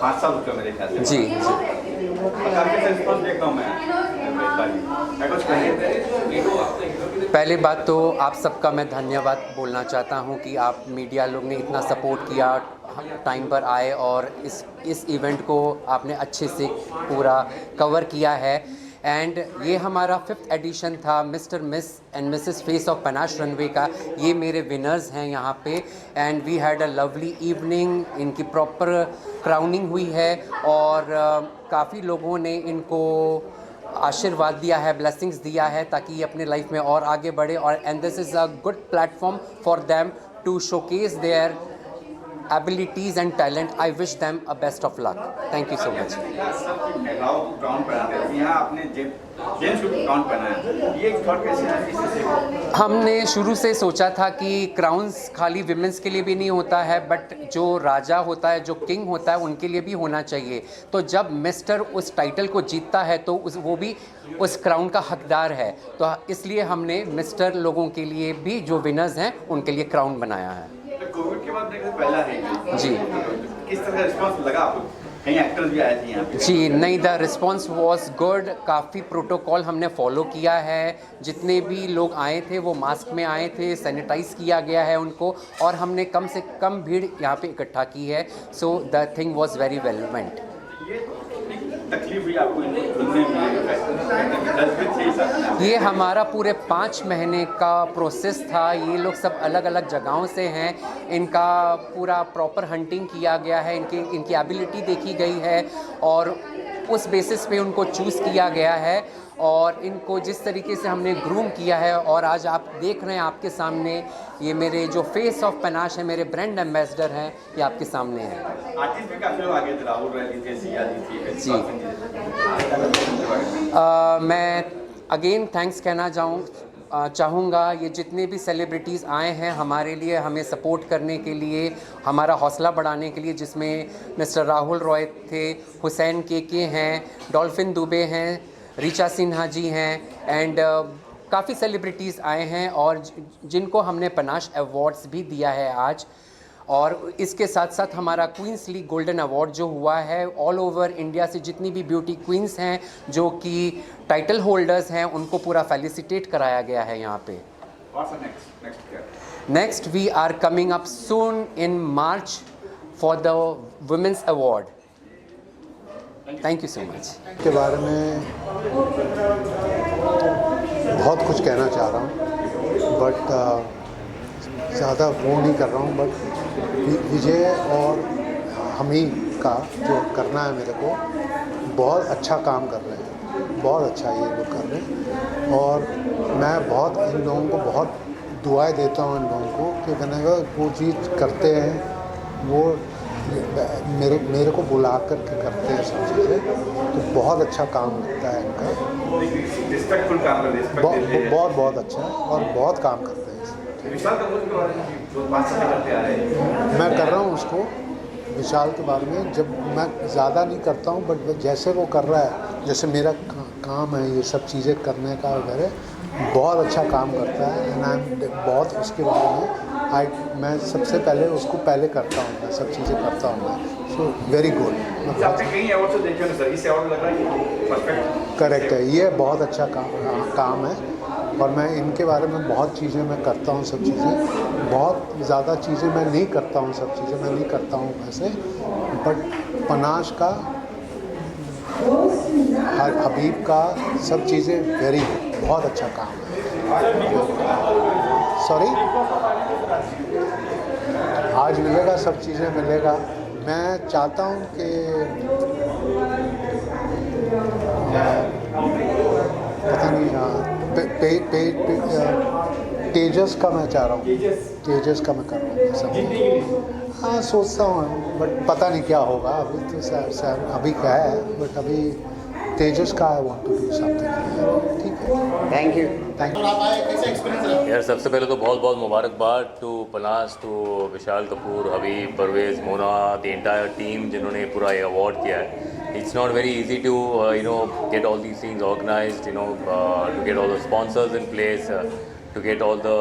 5 साल हो चुका मेरे ख्याल से। जी काफ़ी अच्छा रिस्पॉन्स देखता हूँ मैं कुछ कहिए। पहली बात तो आप सबका मैं धन्यवाद बोलना चाहता हूँ कि आप मीडिया लोग ने इतना सपोर्ट किया, टाइम पर आए और इस इवेंट को आपने अच्छे से पूरा कवर किया है। एंड ये हमारा 5th एडिशन था mister miss and missus face of Panache runway का। ये मेरे विनर्स हैं यहाँ पे and we had a lovely evening. इनकी प्रॉपर क्राउनिंग हुई है और काफ़ी लोगों ने इनको आशीर्वाद दिया है, ब्लेसिंग्स दिया है ताकि ये अपने लाइफ में और आगे बढ़े। और and this is a good platform for them to showcase their abilities and talent. I wish them a best of luck. Thank you so much. हमने शुरू से सोचा था कि क्राउन्स खाली विमेंस के लिए भी नहीं होता है, बट जो राजा होता है, जो किंग होता है, उनके लिए भी होना चाहिए। तो जब मिस्टर उस टाइटल को जीतता है तो वो भी उस क्राउन का हकदार है। तो इसलिए हमने मिस्टर लोगों के लिए भी, जो विनर्स हैं, उनके लिए क्राउन बनाया है। कोविड के बाद देखिए पहला है जी, किस तरह का रिस्पांस लगा आपको? कई एक्टर्स भी आए थे यहाँ पे। जी नहीं, द रिस्पॉन्स वॉज गुड। काफ़ी प्रोटोकॉल हमने फॉलो किया है। जितने भी लोग आए थे वो मास्क में आए थे, सैनिटाइज किया गया है उनको, और हमने कम से कम भीड़ यहाँ पे इकट्ठा की है। So the thing was very well went. तकलीफ हुई आपको सुनने में? ये हमारा पूरे 5 महीने का प्रोसेस था। ये लोग सब अलग अलग जगहों से हैं। इनका पूरा प्रॉपर हंटिंग किया गया है, इनकी एबिलिटी देखी गई है और उस बेसिस पे उनको चूज़ किया गया है। और इनको जिस तरीके से हमने ग्रूम किया है, और आज आप देख रहे हैं आपके सामने, ये मेरे जो फेस ऑफ पनाश है, मेरे ब्रांड एम्बेसडर हैं, ये आपके सामने हैं। आर्टिस्ट भी काफ़ी लोग आगे थे, राहुल रैली थे, सिया जी थी। जी मैं अगेन थैंक्स कहना चाहूँगा। ये जितने भी सेलिब्रिटीज़ आए हैं हमारे लिए, हमें सपोर्ट करने के लिए, हमारा हौसला बढ़ाने के लिए, जिसमें मिस्टर राहुल रॉय थे, हुसैन के हैं, डॉल्फिन दुबे हैं, ऋचा सिन्हा जी हैं, एंड काफ़ी सेलिब्रिटीज़ आए हैं और जिनको हमने पनाश अवार्ड्स भी दिया है आज। और इसके साथ साथ हमारा क्वींस लीग गोल्डन अवार्ड जो हुआ है, ऑल ओवर इंडिया से जितनी भी ब्यूटी क्वींस हैं जो कि टाइटल होल्डर्स हैं, उनको पूरा फेलिसिटेट कराया गया है यहाँ पे। Next we are coming up soon in March for the women's award. Thank you so much. के बारे में बहुत कुछ कहना चाह रहा हूँ, बट ज़्यादा वो नहीं कर रहा हूँ। बट विजय और हमीद का जो करना है मेरे को, बहुत अच्छा काम कर रहे हैं, बहुत अच्छा ये लोग कर रहे हैं। और मैं बहुत इन लोगों को बहुत दुआएं देता हूँ इन लोगों को कि मैंने वो चीज़ करते हैं, वो मेरे को बुला कर के करते हैं सब चीज़ें, तो बहुत अच्छा काम लगता है इनका। रिस्पेक्टफुल काम कर रहे हैं, बहुत अच्छा है और बहुत काम करते हैं। विशाल कपूर के बारे में जो 5 साल करते आ रहे हैं, मैं कर रहा हूँ उसको, विशाल के बारे में। जब मैं ज़्यादा नहीं करता हूँ, बट जैसे वो कर रहा है, जैसे मेरा काम है ये सब चीज़ें करने का वगैरह, बहुत अच्छा काम करता है। एंड आई एम बहुत उसके बारे में मैं सबसे पहले उसको पहले करता हूँ, मैं सब चीज़ें करता हूँ मैं। So very good. आपने कई अवार्ड से देखे सर, इस अवार्ड लग रहा है कि परफेक्ट। करेक्ट है, ये बहुत अच्छा काम है। और मैं इनके बारे में बहुत चीज़ें मैं करता हूँ, सब चीज़ें, बहुत ज़्यादा चीज़ें मैं नहीं करता हूँ, सब चीज़ें मैं नहीं करता हूँ वैसे। बट पनाश का, हबीब का, सब चीज़ें वेरी गुड, बहुत अच्छा काम है। सॉरी, आज मिलेगा, सब चीज़ें मिलेगा। मैं चाहता हूँ कि पता नहीं, तेजस का मैं चाह रहा हूँ, तेजस का मैं कर रहा हूँ सब। हाँ सोचता हूँ, बट पता नहीं क्या होगा अभी तो। अभी क्या है, बट अभी तेजस का I want to do something. ठीक है, थैंक यू। यार सबसे पहले तो बहुत बहुत मुबारकबाद to Panache, to Vishal Kapoor, Habib, Parvez, Mona, the entire team जिन्होंने पूरा ये अवार्ड किया है। It's not very easy to get all these things organized, to get all the sponsors in place, to get all the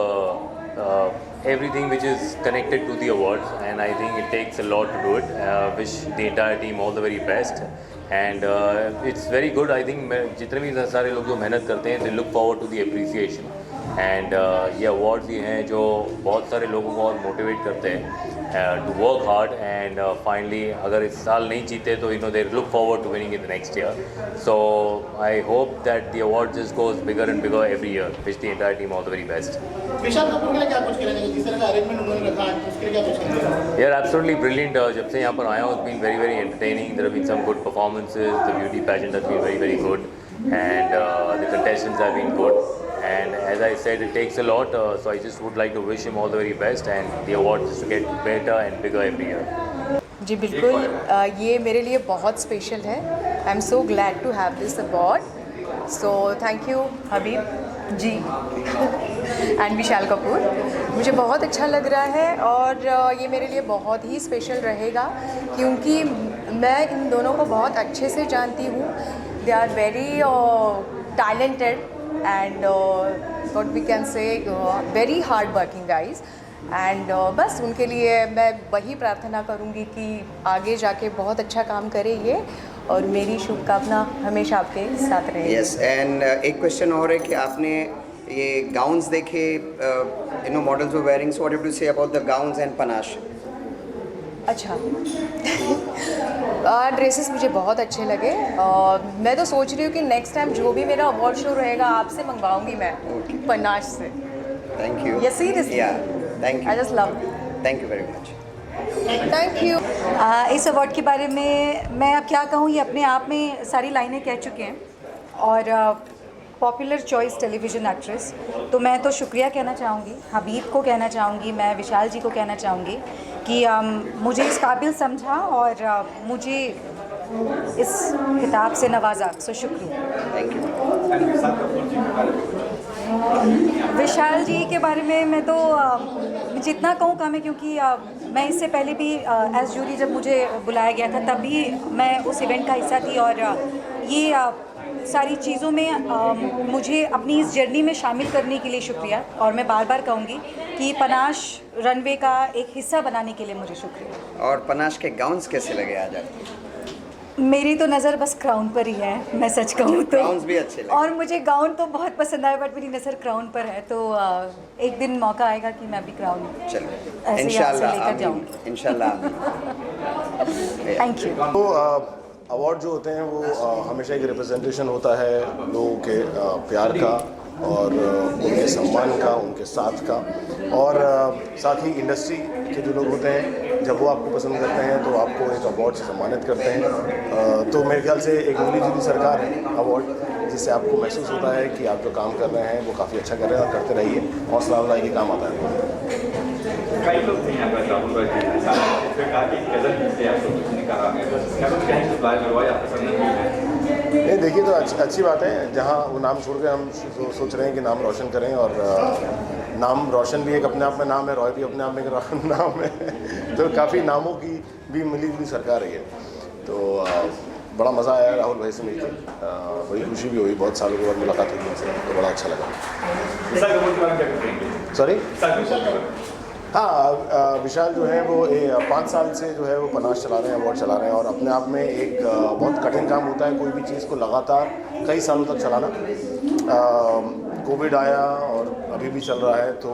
everything which is connected to the awards, and I think it takes a lot to do it. Wish the entire team all the very best, and it's very good. I think जितने भी सारे लोग जो मेहनत करते हैं, they look forward to the appreciation, and ये awards ही हैं जो बहुत सारे लोगों को और motivate करते हैं to work hard, and finally अगर इस साल नहीं जीते तो they look forward to winning it the next year. So I hope that the award just goes bigger and bigger every year. Wish the entire team all the very best. विशाल कपूर के लिए क्या कुछ कहना चाहिए? जिस तरह का अरेंजमेंट उन्होंने रखा है, उसके लिए क्या कुछ कहना चाहिए? Yeah, absolutely brilliant. जब से यहाँ पर आया हूँ, it's been very very entertaining. There have been some good performances. The beauty pageant has been very very good, and the contestants have been good. And as I said, it takes a lot. So I just would like to wish him all the very best, and the award is to get better and bigger every year. जी बिल्कुल, ये मेरे लिए बहुत special है. I am so glad to have this award. So thank you Habib ji and Vishal Kapoor. मुझे बहुत अच्छा लग रहा है और ये मेरे लिए बहुत ही स्पेशल रहेगा क्योंकि मैं इन दोनों को बहुत अच्छे से जानती हूँ. They are very talented and what we can say very hard working guys, and बस उनके लिए मैं वही प्रार्थना करूँगी कि आगे जाके बहुत अच्छा काम करे ये, और मेरी शुभकामना हमेशा आपके साथ रहे. यस, एंड एक क्वेश्चन और है कि आपने ये गाउन्स देखे, models were wearing, so what do you say about the gowns and Panache? अच्छा ड्रेसेस मुझे बहुत अच्छे लगे. मैं तो सोच रही हूँ कि नेक्स्ट टाइम जो भी मेरा अवार्ड शो रहेगा आपसे मंगवाऊंगी मैं, पनाश से. Thank you. ये सीरियसली, या thank you. I just love. Thank you very much. Thank you. इस अवार्ड के बारे में मैं अब क्या कहूँ, ये अपने आप में सारी लाइनें कह चुके हैं. और पॉपुलर चॉइस टेलीविज़न एक्ट्रेस, तो मैं तो शुक्रिया कहना चाहूँगी, हबीब को कहना चाहूँगी, मैं विशाल जी को कहना चाहूँगी कि मुझे इस काबिल समझा और मुझे इस खिताब से नवाजा. सो शुक्रिया. Thank you. विशाल जी के बारे में मैं तो जितना कहूँ कम है, क्योंकि मैं इससे पहले भी एज जूरी जब मुझे बुलाया गया था तब भी मैं उस इवेंट का हिस्सा थी, और ये सारी चीज़ों में मुझे अपनी इस जर्नी में शामिल करने के लिए शुक्रिया. और मैं बार बार कहूँगी कि पनाश रनवे का एक हिस्सा बनाने के लिए मुझे शुक्रिया. और पनाश के गाउन्स कैसे लगे आज आपको? मेरी तो नज़र बस क्राउन पर ही है, मैं सच कहूँ तो. गाउन्स भी अच्छे लगे. और मुझे गाउन तो बहुत पसंद आया, बट मेरी नज़र क्राउन पर है. तो एक दिन मौका आएगा कि मैं भी क्राउन चलो ऐसे यहाँ से लेकर जाऊँगी. इंशाल्लाह. Thank you. तो अवार्ड जो होते हैं वो हमेशा एक रिप्रेजेंटेशन होता है लोगों के प्यार का और उनके सम्मान का, उनके साथ का, और साथ ही इंडस्ट्री के जो लोग होते हैं जब वो आपको पसंद करते हैं तो आपको एक अवार्ड से सम्मानित करते हैं. तो मेरे ख्याल से एक मिली जुली सरकार है अवार्ड, जिससे आपको महसूस होता है कि आप जो काम कर रहे हैं वो काफ़ी अच्छा कर रहे हैं और करते रहिए. हौसला अफजाई के काम आता है. कई लोग थे यहाँ पर राहुल भाई जी, इसमें कहा कि गजल लिखते हैं, आपको किसी ने कहा क्या कुछ कहें कि प्लान करवाए आपको पसंद नहीं है? नहीं, देखिए तो अच्छी बात है. जहाँ वो नाम छोड़ के हम सोच रहे हैं कि नाम रोशन करें, और नाम रोशन भी एक अपने आप में नाम है, रॉय भी अपने आप में एक नाम है. तो काफ़ी नामों की भी मिली जुली सरकार रही है. तो बड़ा मज़ा आया राहुल भाई से मिलकर, बड़ी खुशी भी हुई, बहुत सालों के बाद मुलाकात हुई उनसे, तो बड़ा अच्छा लगा. विशाल कपूर के बारे में क्या कहेंगे? सॉरी. हाँ, विशाल जो है वो 5 साल से जो है वो पनाश चला रहे हैं, अवार्ड चला रहे हैं, और अपने आप में एक बहुत कठिन काम होता है कोई भी चीज़ को लगातार कई सालों तक चलाना. कोविड आया और अभी भी चल रहा है, तो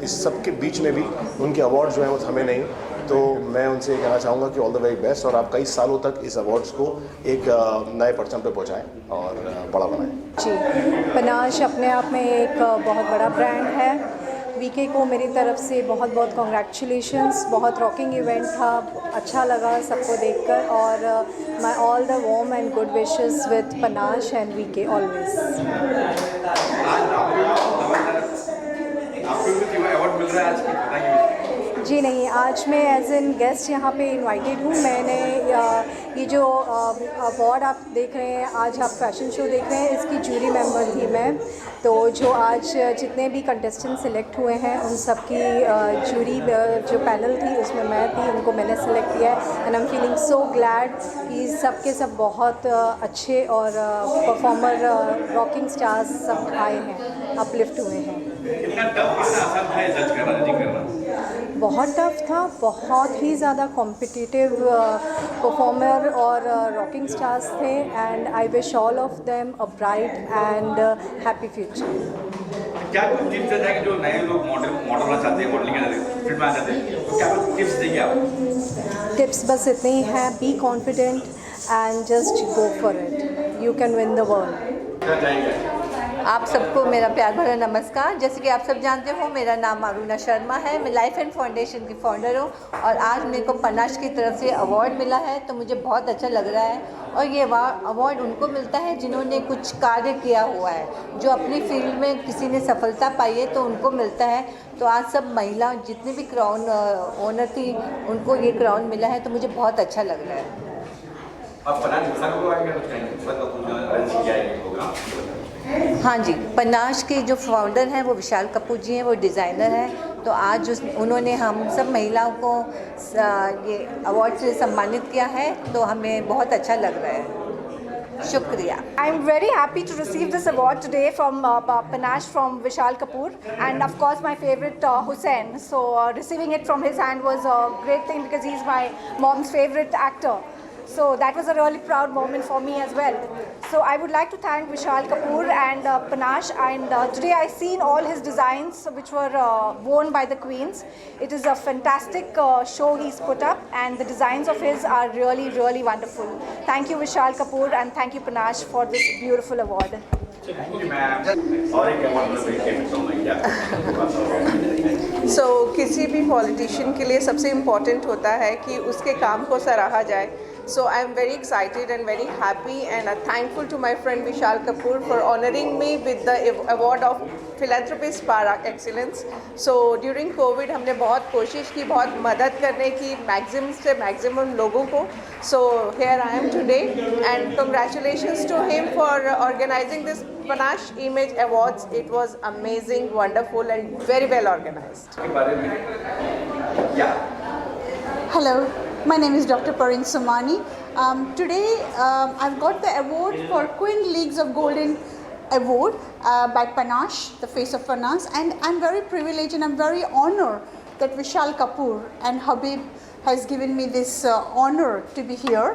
इस सब के बीच में भी उनके अवार्ड जो हैं वो थमे नहीं. तो मैं उनसे कहना चाहूँगा कि ऑल द वेरी बेस्ट, और आप कई सालों तक इस अवार्ड्स को एक नए परचम पे पहुँचाएँ और बड़ा बनाएँ. जी, पनाश अपने आप में एक बहुत बड़ा ब्रांड है. वीके को मेरी तरफ से बहुत बहुत कॉन्ग्रेचुलेशंस. बहुत रॉकिंग इवेंट था, अच्छा लगा सबको देखकर, और my all the warm and good wishes with Panache and VK always. आपको अवार्ड मिल रहा है आज की, बताइए. जी नहीं, आज मैं एज एन गेस्ट यहाँ पे इनवाइटेड हूँ. मैंने ये जो अवार्ड आप देख रहे हैं, आज आप फैशन शो देख रहे हैं, इसकी जूरी मेंबर थी मैं. तो जो आज जितने भी कंटेस्टेंट सिलेक्ट हुए हैं उन सब की जूरी जो पैनल थी उसमें मैं थी, उनको मैंने सेलेक्ट किया है. And I am feeling so glad कि सब के सब बहुत अच्छे और परफॉर्मर रॉकिंग स्टार्स सब आए हैं, अपलिफ्ट हुए हैं. कितना टफ कितना आसान था जज करना, जजिंग करना? बहुत टफ था, बहुत ही ज़्यादा कॉम्पिटिटिव परफॉर्मर और रॉकिंग स्टार्स थे, and I wish all of them a bright and happy future. क्या कुछ टिप्स देते हैं कि जो नए लोग मॉडल होना चाहते हैं, मॉडलिंग करना चाहते हैं, फील्ड में आना चाहते हैं, तो क्या कुछ टिप्स देंगे आप? टिप्स बस इतने ही हैं, be confident and just go for it, you can win the world. क्या चाहेंगे? आप सबको मेरा प्यार भरा नमस्कार। जैसे कि आप सब जानते हो, मेरा नाम अरुणा शर्मा है, मैं लाइफ एंड फाउंडेशन की फाउंडर हूँ और आज मेरे को पनाश की तरफ से अवार्ड मिला है, तो मुझे बहुत अच्छा लग रहा है। और ये अवार्ड उनको मिलता है जिन्होंने कुछ कार्य किया हुआ है, जो अपनी फील्ड में किसी ने सफलता पाई है तो उनको मिलता है। तो आज सब महिला जितनी भी क्राउन ओनर थी उनको ये क्राउन मिला है, तो मुझे बहुत अच्छा लग रहा है। आप पनाश विशाल कपूर आएंगे कुछ कहेंगे? मतलब अरेंज किया है ये प्रोग्राम? हाँ जी, पनाश के जो फाउंडर हैं वो विशाल कपूर जी हैं, वो डिज़ाइनर हैं। तो आज उन्होंने हम सब महिलाओं को ये अवार्ड से सम्मानित किया है, तो हमें बहुत अच्छा लग रहा है। शुक्रिया। I'm very happy to receive this award today from Panache from Vishal Kapoor, and of course my favorite Hussain. So receiving it from his hand was a great thing because he's my mom's favorite actor. So that was a really proud moment for me as well. So I would like to thank Vishal Kapoor and Panache, and today I seen all his designs which were worn by the queens. It is a fantastic show he's put up, and the designs of his are really, really wonderful. Thank you Vishal Kapoor and thank you Panache for this beautiful award. Thank you ma'am. और एक award सो किसी भी politician के लिए सबसे important होता है कि उसके काम को सराहा जाए। So I am very excited and very happy and thankful to my friend Vishal Kapoor for honoring me with the award of Philanthropist par Excellence. So during COVID हमने बहुत कोशिश की, बहुत मदद करने की मैक्सिमम से मैक्सिमम लोगों को। So here I am today and congratulations to him for organizing this Panache Image Awards. It was amazing, wonderful and very well organized. के बारे में क्या? Hello, my name is Dr. Parin Somani. Today I've got the award for Queen Leagues of Golden Award by Panache, the face of Panache, and I'm very privileged and I'm very honored that Vishal Kapoor and Habib has given me this honor to be here.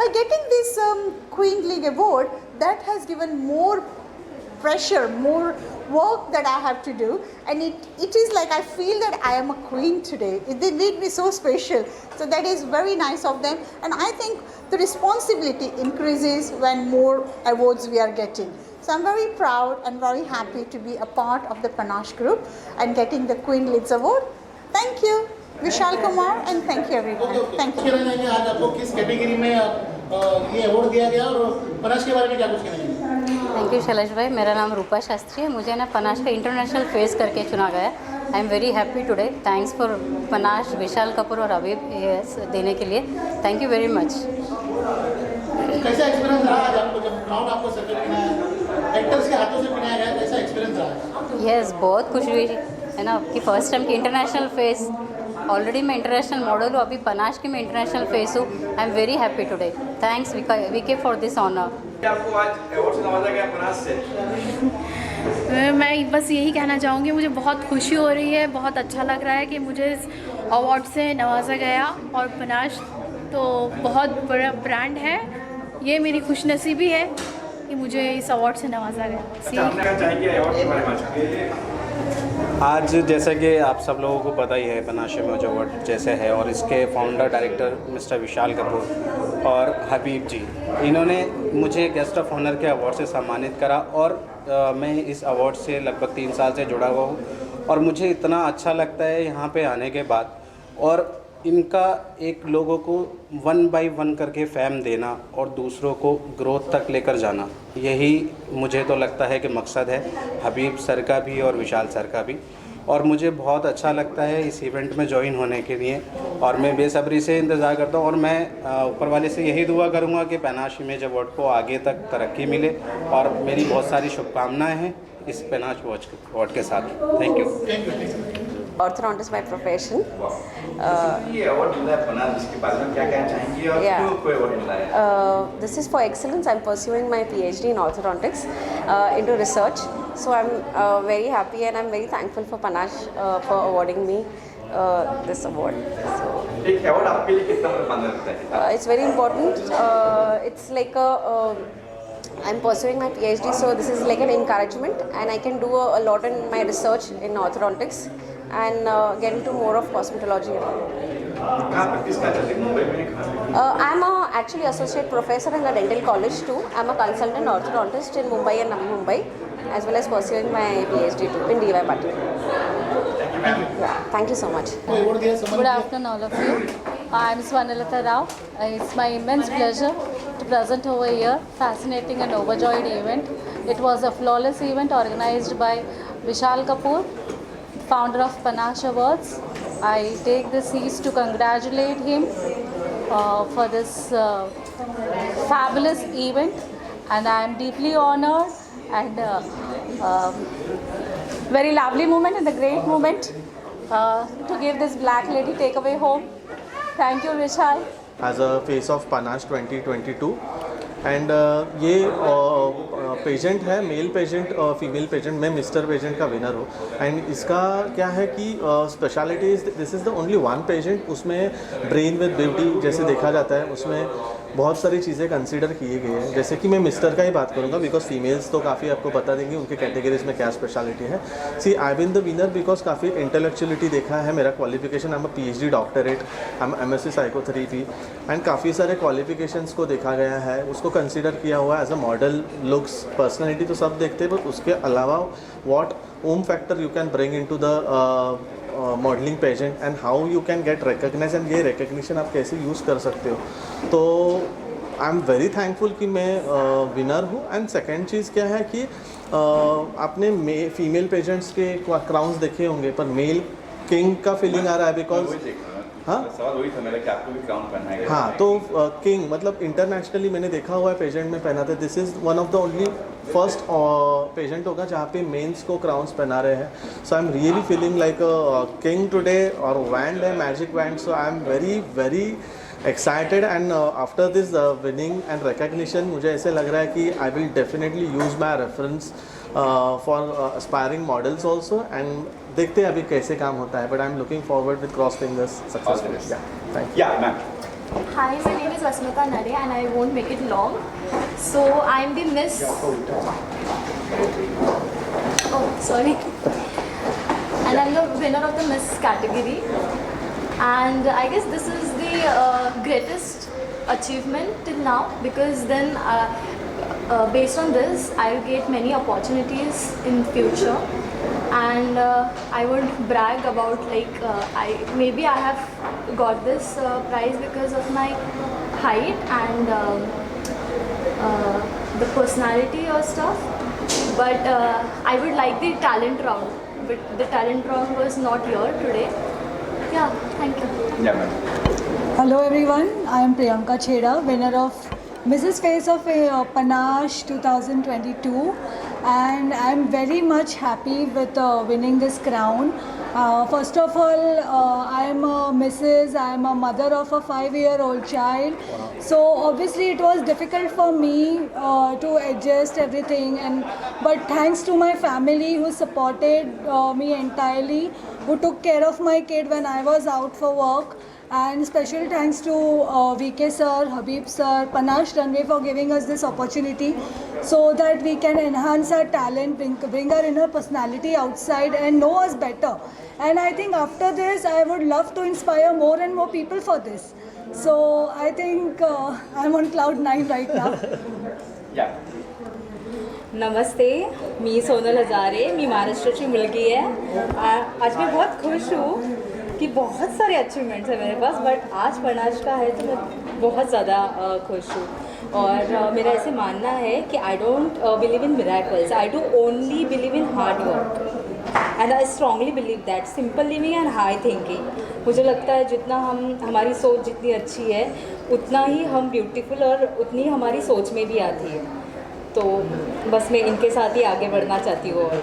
By getting this Queen League Award, that has given more pressure, more work that I have to do, and it is like I feel that I am a queen today. They made me so special, so that is very nice of them, and I think the responsibility increases when more awards we are getting. So I'm very proud and very happy to be a part of the Panache group and getting the Queen Leagues Award. Thank you Vishal Kumar and thank you everyone. Thank you. आज आपको किस category में ये award दिया गया और panache के बारे में क्या कुछ कहना चाहिए? थैंक यू शैलेश भाई। मेरा नाम रूपा शास्त्री है। मुझे ना पनाश का इंटरनेशनल फेस करके चुना गया। I am very happy today. Thanks for Panache, Vishal Kapoor और हबीब देने के लिए। Thank you very much. कैसा एक्सपीरियंस रहा आज आपको जब क्राउन आपको सर्टिफिकेट पिनाया, एक्टर्स के हाथों से पिनाया गया, कैसा एक्सपीरियंस रहा? यस, बहुत खुशी हुई है ना कि फर्स्ट टाइम की इंटरनेशनल फेस। ऑलरेडी मैं इंटरनेशनल मॉडल हूँ, अभी पनाश की मैं इंटरनेशनल फेस हूँ। I am very happy today. Thanks VK for this honour. आपको आज अवार्ड से नवाजा गया पनाश से? मैं बस यही कहना चाहूँगी, मुझे बहुत खुशी हो रही है, बहुत अच्छा लग रहा है कि मुझे इस अवार्ड से नवाजा गया। और पनाश तो बहुत बड़ा ब्रांड है, ये मेरी खुशनसीबी है कि मुझे इस अवार्ड से नवाजा गया। आज जैसा कि आप सब लोगों को पता ही है, पनाश इमेज अवार्ड जैसे है और इसके फाउंडर डायरेक्टर मिस्टर विशाल कपूर और हबीब जी, इन्होंने मुझे गेस्ट ऑफ ऑनर के अवार्ड से सम्मानित करा और मैं इस अवार्ड से लगभग 3 साल से जुड़ा हुआ हूँ और मुझे इतना अच्छा लगता है यहाँ पे आने के बाद। और इनका एक लोगों को 1 by 1 करके फैम देना और दूसरों को ग्रोथ तक लेकर जाना, यही मुझे तो लगता है कि मकसद है हबीब सर का भी और विशाल सर का भी। और मुझे बहुत अच्छा लगता है इस इवेंट में ज्वाइन होने के लिए और मैं बेसब्री से इंतज़ार करता हूँ। और मैं ऊपर वाले से यही दुआ करूँगा कि पनाश इमेज अवार्ड को आगे तक तरक्की मिले और मेरी बहुत सारी शुभकामनाएँ हैं इस पनाश अवार्ड के साथ। Thank you. Orthodontist by profession. ये अवार्ड मिला है पनाश, इसके बारे में क्या कहना चाहेंगी और क्यों कोई अवार्ड मिला है? This is for excellence. I'm pursuing my PhD in orthodontics into research. So I'm very happy and I'm very thankful for Panache for awarding me this award. So एक अवार्ड आपके लिए कितना मायने रखता है? it's very important. It's like I'm pursuing my PhD, so this is like an encouragement, and I can do a lot in my research in orthodontics and get into more of cosmetology. I'm actually associate professor in a dental college too. I'm a consultant orthodontist in Mumbai and Navi Mumbai, as well as pursuing my PhD too in DY Patil. Yeah, thank you so much. Good afternoon, all of you. I'm Swarnalata Rao. It's my immense pleasure to present over here. Fascinating and overjoyed event. It was a flawless event organized by Vishal Kapoor, founder of Panache Awards. I take this ease to congratulate him for this fabulous event, and I am deeply honored and very lovely moment and a great moment to give this black lady takeaway home. Thank you, Vishal. As a face of Panache 2022 and ये pageant है, male pageant और female pageant. मैं mister pageant का winner हूँ and इसका क्या है कि speciality is this is the only one pageant. उसमें ब्रेन विद ब्यूटी जैसे देखा जाता है, उसमें बहुत सारी चीज़ें कंसीडर किए गए हैं। जैसे कि मैं मिस्टर का ही बात करूँगा बिकॉज फीमेल्स तो काफ़ी आपको बता देंगे उनके कैटेगरीज में क्या स्पेशलिटी है। सी आई बिन द विनर बिकॉज काफ़ी इंटेलेक्चुअलिटी देखा है। मेरा qualification I am PhD doctorate, I am MSc psychotherapy and काफ़ी सारे क्वालिफिकेशंस को देखा गया है, उसको कंसीडर किया हुआ है as a model. Looks personality तो सब देखते हैं, बट उसके अलावा व्हाट ओम factor you can bring into the modelling pageant and how you can get recognise and ये रिकग्निशन आप कैसे यूज़ कर सकते हो। तो आई एम वेरी थैंकफुल कि मैं विनर हूँ। एंड सेकेंड चीज़ क्या है कि आपने फीमेल पेजेंट्स के क्राउन्स देखे होंगे, पर मेल किंग का फीलिंग आ रहा है बिकॉज हाँ सवाल वही था मेरा कि आपको भी क्राउन पहना है। हाँ, तो किंग मतलब इंटरनेशनली मैंने देखा हुआ है पेजेंट में पहनाते। This is one of the only first pageant होगा जहाँ पे मेंस को क्राउन्स पहना रहे हैं। So I am really feeling like a king today. और वैंड है magic wand, so I am very very excited and after this winning and recognition मुझे ऐसे लग रहा है कि I will definitely use my reference for aspiring models also. And देखते हैं अभी कैसे काम होता है, but I am looking forward with cross fingers successfully. Thank you. Yeah, ma'am. Hi, my name is Asmita Nare and I won't make it long. So I am the Miss. Oh, sorry. And I'm the winner of the Miss category. And I guess this is the greatest achievement till now, because then based on this I'll get many opportunities in future. And I would brag about like maybe I have got this prize because of my height and the personality or stuff, but I would like the talent round, but the talent round was not here today. Yeah, thank you. Yeah, ma'am. Hello everyone, I am Priyanka Chheda, winner of Mrs. Face of Panache 2022, and I am very much happy with winning this crown. First of all, I am a Mrs. I am a mother of a 5-year-old child, so obviously it was difficult for me to adjust everything, but thanks to my family who supported me entirely, who took care of my kid when I was out for work. And special thanks to VK sir, Habib sir, Panache Runway for giving us this opportunity so that we can enhance our talent, bring our inner personality outside and know us better. And I think after this I would love to inspire more and more people for this. So I think I'm on cloud 9 right now. Yeah. नमस्ते, मी सोनल हजारे, मी महाराष्ट्राची मुलगी आहे। आज मैं बहुत खुश हूँ कि बहुत सारे अचीवमेंट्स हैं मेरे पास, बट आज पनाश का है तो मैं बहुत ज़्यादा खुश हूँ। और मेरा ऐसे मानना है कि I don't believe in miracles, I do only believe in hard work and I strongly believe that simple living and high thinking. मुझे लगता है जितना हमारी सोच जितनी अच्छी है उतना ही हम ब्यूटीफुल और उतनी हमारी सोच में भी आती है। तो बस मैं इनके साथ ही आगे बढ़ना चाहती हूँ। और